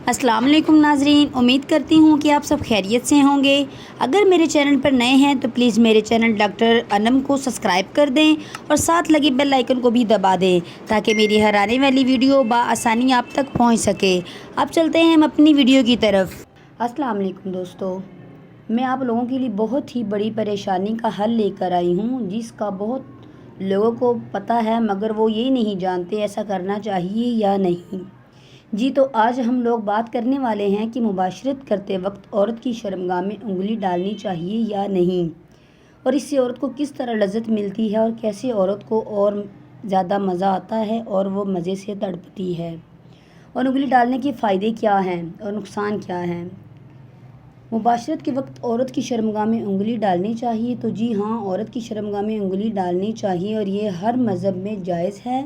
السلام علیکم ناظرین، امید کرتی ہوں کہ آپ سب خیریت سے ہوں گے۔ اگر میرے چینل پر نئے ہیں تو پلیز میرے چینل ڈاکٹر انم کو سبسکرائب کر دیں اور ساتھ لگے بیل آئیکن کو بھی دبا دیں تاکہ میری ہر آنے والی ویڈیو بآسانی آپ تک پہنچ سکے۔ اب چلتے ہیں ہم اپنی ویڈیو کی طرف۔ السلام علیکم دوستو، میں آپ لوگوں کے لیے بہت ہی بڑی پریشانی کا حل لے کر آئی ہوں، جس کا بہت لوگوں کو پتہ ہے مگر وہ یہ نہیں جانتے ایسا کرنا چاہیے یا نہیں۔ جی تو آج ہم لوگ بات کرنے والے ہیں کہ مباشرت کرتے وقت عورت کی شرمگاہ میں انگلی ڈالنی چاہیے یا نہیں، اور اس سے عورت کو کس طرح لذت ملتی ہے اور کیسے عورت کو اور زیادہ مزہ آتا ہے اور وہ مزے سے تڑپتی ہے، اور انگلی ڈالنے کے فائدے کیا ہیں اور نقصان کیا ہیں۔ مباشرت کے وقت عورت کی شرمگاہ میں انگلی ڈالنی چاہیے تو جی ہاں، عورت کی شرمگاہ میں انگلی ڈالنی چاہیے اور یہ ہر مذہب میں جائز ہے،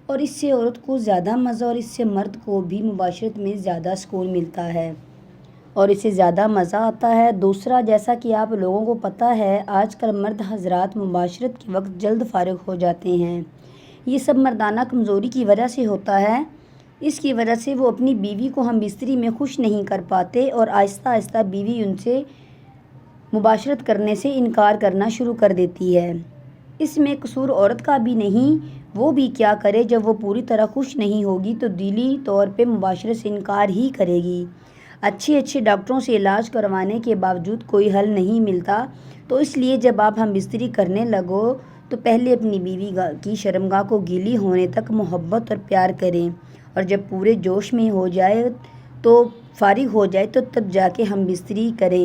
اور اس سے عورت کو زیادہ مزہ اور اس سے مرد کو بھی مباشرت میں زیادہ سکون ملتا ہے اور اس سے زیادہ مزہ آتا ہے۔ دوسرا، جیسا کہ آپ لوگوں کو پتہ ہے آج کل مرد حضرات مباشرت کے وقت جلد فارغ ہو جاتے ہیں۔ یہ سب مردانہ کمزوری کی وجہ سے ہوتا ہے، اس کی وجہ سے وہ اپنی بیوی کو ہم بستری میں خوش نہیں کر پاتے اور آہستہ آہستہ بیوی ان سے مباشرت کرنے سے انکار کرنا شروع کر دیتی ہے۔ اس میں قصور عورت کا بھی نہیں، وہ بھی کیا کرے، جب وہ پوری طرح خوش نہیں ہوگی تو دلی طور پہ مباشرت سے انکار ہی کرے گی۔ اچھے ڈاکٹروں سے علاج کروانے کے باوجود کوئی حل نہیں ملتا، تو اس لیے جب آپ ہم بستری کرنے لگو تو پہلے اپنی بیوی کی شرمگاہ کو گیلی ہونے تک محبت اور پیار کریں، اور جب پورے جوش میں ہو جائے تو فارغ ہو جائے تو تب جا کے ہم بستری کریں۔